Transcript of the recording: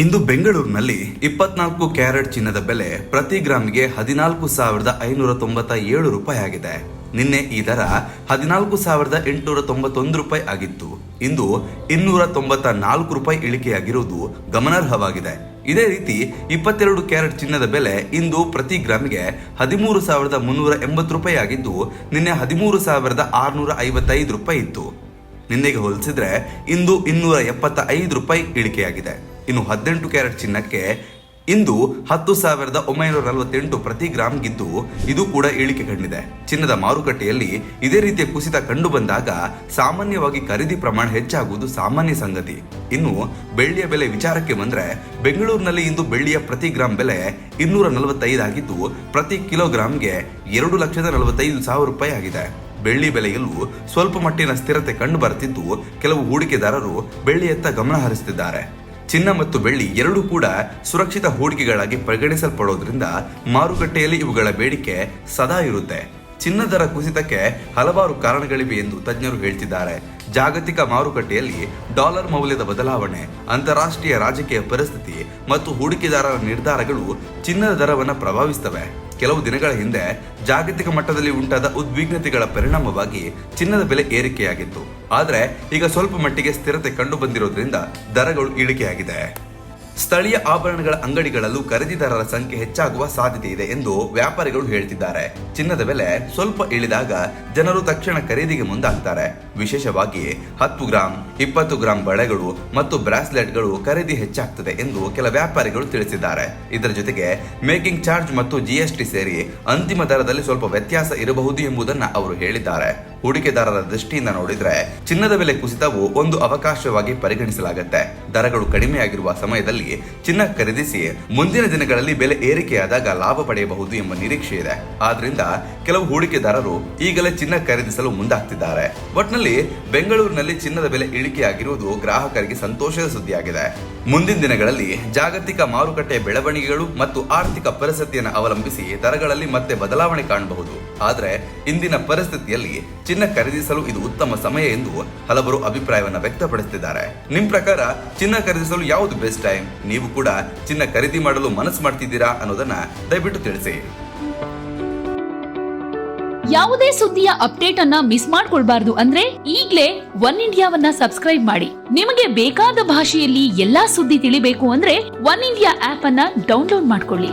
ಇಂದು ಬೆಂಗಳೂರಿನಲ್ಲಿ 24 ಕ್ಯಾರೆಟ್ ಚಿನ್ನದ ಬೆಲೆ ಪ್ರತಿ ಗ್ರಾಮ್ಗೆ 14,597 ರೂಪಾಯಿ ಆಗಿದೆ. ನಿನ್ನೆ ಈ ದರ 14,891 ರೂಪಾಯಿ ಆಗಿತ್ತು. ಇಂದು 294 ರೂಪಾಯಿ ಇಳಿಕೆಯಾಗಿರುವುದು ಗಮನಾರ್ಹವಾಗಿದೆ. ಇದೇ ರೀತಿ 22 ಕ್ಯಾರೆಟ್ ಚಿನ್ನದ ಬೆಲೆ ಇಂದು ಪ್ರತಿ ಗ್ರಾಮ್ಗೆ 13,380 ರೂಪಾಯಿ ಆಗಿದ್ದು, ನಿನ್ನೆ 13,655 ರೂಪಾಯಿ ಇತ್ತು. ನಿನ್ನೆಗೆ ಹೋಲಿಸಿದ್ರೆ ಇಂದು 275 ರೂಪಾಯಿ ಇಳಿಕೆಯಾಗಿದೆ. ಇನ್ನು 18 ಕ್ಯಾರೆಟ್ ಚಿನ್ನಕ್ಕೆ ಇಂದು 10,948 ಪ್ರತಿ ಗ್ರಾಮ್ಗಿದ್ದು, ಇದು ಕೂಡ ಇಳಿಕೆ ಕಂಡಿದೆ. ಚಿನ್ನದ ಮಾರುಕಟ್ಟೆಯಲ್ಲಿ ಇದೇ ರೀತಿಯ ಕುಸಿತ ಕಂಡು ಬಂದಾಗ ಸಾಮಾನ್ಯವಾಗಿ ಖರೀದಿ ಪ್ರಮಾಣ ಹೆಚ್ಚಾಗುವುದು ಸಾಮಾನ್ಯ ಸಂಗತಿ. ಇನ್ನು ಬೆಳ್ಳಿಯ ಬೆಲೆ ವಿಚಾರಕ್ಕೆ ಬಂದ್ರೆ, ಬೆಂಗಳೂರಿನಲ್ಲಿ ಇಂದು ಬೆಳ್ಳಿಯ ಪ್ರತಿ ಗ್ರಾಮ್ ಬೆಲೆ 245 ಆಗಿದ್ದು, ಪ್ರತಿ ಕಿಲೋಗ್ರಾಮ್ಗೆ 2,45,000 ರೂಪಾಯಿ ಆಗಿದೆ. ಬೆಳ್ಳಿ ಬೆಲೆಯಲ್ಲೂ ಸ್ವಲ್ಪ ಮಟ್ಟಿನ ಸ್ಥಿರತೆ ಕಂಡು ಬರುತ್ತಿದ್ದು, ಕೆಲವು ಹೂಡಿಕೆದಾರರು ಬೆಳ್ಳಿಯತ್ತ ಗಮನ ಹರಿಸುತ್ತಿದ್ದಾರೆ. ಚಿನ್ನ ಮತ್ತು ಬೆಳ್ಳಿ ಎರಡೂ ಕೂಡ ಸುರಕ್ಷಿತ ಹೂಡಿಕೆಗಳಾಗಿ ಪರಿಗಣಿಸಲ್ಪಡೋದ್ರಿಂದ ಮಾರುಕಟ್ಟೆಯಲ್ಲಿ ಇವುಗಳ ಬೇಡಿಕೆ ಸದಾ ಇರುತ್ತೆ. ಚಿನ್ನ ದರ ಕುಸಿತಕ್ಕೆ ಹಲವಾರು ಕಾರಣಗಳಿವೆ ಎಂದು ತಜ್ಞರು ಹೇಳ್ತಿದ್ದಾರೆ. ಜಾಗತಿಕ ಮಾರುಕಟ್ಟೆಯಲ್ಲಿ ಡಾಲರ್ ಮೌಲ್ಯದ ಬದಲಾವಣೆ, ಅಂತಾರಾಷ್ಟ್ರೀಯ ರಾಜಕೀಯ ಪರಿಸ್ಥಿತಿ ಮತ್ತು ಹೂಡಿಕೆದಾರರ ನಿರ್ಧಾರಗಳು ಚಿನ್ನದ ದರವನ್ನು ಪ್ರಭಾವಿಸುತ್ತವೆ. ಕೆಲವು ದಿನಗಳ ಹಿಂದೆ ಜಾಗತಿಕ ಮಟ್ಟದಲ್ಲಿ ಉಂಟಾದ ಉದ್ವಿಗ್ನತೆಗಳ ಪರಿಣಾಮವಾಗಿ ಚಿನ್ನದ ಬೆಲೆ ಏರಿಕೆಯಾಗಿತ್ತು. ಆದರೆ ಈಗ ಸ್ವಲ್ಪ ಮಟ್ಟಿಗೆ ಸ್ಥಿರತೆ ಕಂಡು ಬಂದಿರೋದ್ರಿಂದ ದರಗಳು ಇಳಿಕೆಯಾಗಿದೆ. ಸ್ಥಳೀಯ ಆಭರಣಗಳ ಅಂಗಡಿಗಳಲ್ಲೂ ಖರೀದಿದಾರರ ಸಂಖ್ಯೆ ಹೆಚ್ಚಾಗುವ ಸಾಧ್ಯತೆ ಇದೆ ಎಂದು ವ್ಯಾಪಾರಿಗಳು ಹೇಳ್ತಿದ್ದಾರೆ. ಚಿನ್ನದ ಬೆಲೆ ಸ್ವಲ್ಪ ಇಳಿದಾಗ ಜನರು ತಕ್ಷಣ ಖರೀದಿಗೆ ಮುಂದಾಗ್ತಾರೆ. ವಿಶೇಷವಾಗಿ 10 ಗ್ರಾಂ 20 ಗ್ರಾಂ ಬಳೆಗಳು ಮತ್ತು ಬ್ರಾಸ್ಲೆಟ್ಗಳು ಖರೀದಿ ಹೆಚ್ಚಾಗ್ತದೆ ಎಂದು ಕೆಲ ವ್ಯಾಪಾರಿಗಳು ತಿಳಿಸಿದ್ದಾರೆ. ಇದರ ಜೊತೆಗೆ ಮೇಕಿಂಗ್ ಚಾರ್ಜ್ ಮತ್ತು GST ಸೇರಿ ಅಂತಿಮ ದರದಲ್ಲಿ ಸ್ವಲ್ಪ ವ್ಯತ್ಯಾಸ ಇರಬಹುದು ಎಂಬುದನ್ನು ಅವರು ಹೇಳಿದ್ದಾರೆ. ಹೂಡಿಕೆದಾರರ ದೃಷ್ಟಿಯಿಂದ ನೋಡಿದ್ರೆ ಚಿನ್ನದ ಬೆಲೆ ಕುಸಿತವು ಒಂದು ಅವಕಾಶವಾಗಿ ಪರಿಗಣಿಸಲಾಗುತ್ತೆ. ದರಗಳು ಕಡಿಮೆಯಾಗಿರುವ ಸಮಯದಲ್ಲಿ ಚಿನ್ನ ಖರೀದಿಸಿ ಮುಂದಿನ ದಿನಗಳಲ್ಲಿ ಬೆಲೆ ಏರಿಕೆಯಾದಾಗ ಲಾಭ ಪಡೆಯಬಹುದು ಎಂಬ ನಿರೀಕ್ಷೆ ಇದೆ. ಆದ್ರಿಂದ ಕೆಲವು ಹೂಡಿಕೆದಾರರು ಈಗಲೇ ಚಿನ್ನ ಖರೀದಿಸಲು ಮುಂದಾಗ್ತಿದ್ದಾರೆ. ಒಟ್ನಲ್ಲಿ ಬೆಂಗಳೂರಿನಲ್ಲಿ ಚಿನ್ನದ ಬೆಲೆ ಇಳಿಕೆಯಾಗಿರುವುದು ಗ್ರಾಹಕರಿಗೆ ಸಂತೋಷದ ಸುದ್ದಿಯಾಗಿದೆ. ಮುಂದಿನ ದಿನಗಳಲ್ಲಿ ಜಾಗತಿಕ ಮಾರುಕಟ್ಟೆಯ ಬೆಳವಣಿಗೆಗಳು ಮತ್ತು ಆರ್ಥಿಕ ಪರಿಸ್ಥಿತಿಯನ್ನು ಅವಲಂಬಿಸಿ ದರಗಳಲ್ಲಿ ಮತ್ತೆ ಬದಲಾವಣೆ ಕಾಣಬಹುದು. ಆದರೆ ಇಂದಿನ ಪರಿಸ್ಥಿತಿಯಲ್ಲಿ ಚಿನ್ನ ಖರೀದಿಸಲು ಇದು ಉತ್ತಮ ಸಮಯ ಎಂದು ಹಲವರು ಅಭಿಪ್ರಾಯವನ್ನು ವ್ಯಕ್ತಪಡಿಸುತ್ತಿದ್ದಾರೆ. ನಿಮ್ ಪ್ರಕಾರ ಚಿನ್ನ ಖರೀದಿಸಲು ಯಾವುದು ಬೆಸ್ಟ್ ಟೈಮ್? ನೀವು ಕೂಡ ಚಿನ್ನ ಖರೀದಿ ಮಾಡಲು ಮನಸ್ಸು ಮಾಡ್ತಿದ್ದೀರಾ ಅನ್ನೋದನ್ನ ದಯವಿಟ್ಟು ತಿಳಿಸಿ. ಯಾವುದೇ ಸುದ್ದಿಯ ಅಪ್ಡೇಟ್ ಅನ್ನ ಮಿಸ್ ಮಾಡ್ಕೊಳ್ಬಾರ್ದು ಅಂದ್ರೆ ಈಗ್ಲೇ ಒನ್ ಇಂಡಿಯಾವನ್ನ ಸಬ್ಸ್ಕ್ರೈಬ್ ಮಾಡಿ. ನಿಮಗೆ ಬೇಕಾದ ಭಾಷೆಯಲ್ಲಿ ಎಲ್ಲಾ ಸುದ್ದಿ ತಿಳಿಬೇಕು ಅಂದ್ರೆ ಒನ್ ಇಂಡಿಯಾ ಆಪ್ ಅನ್ನ ಡೌನ್ಲೋಡ್ ಮಾಡ್ಕೊಳ್ಳಿ.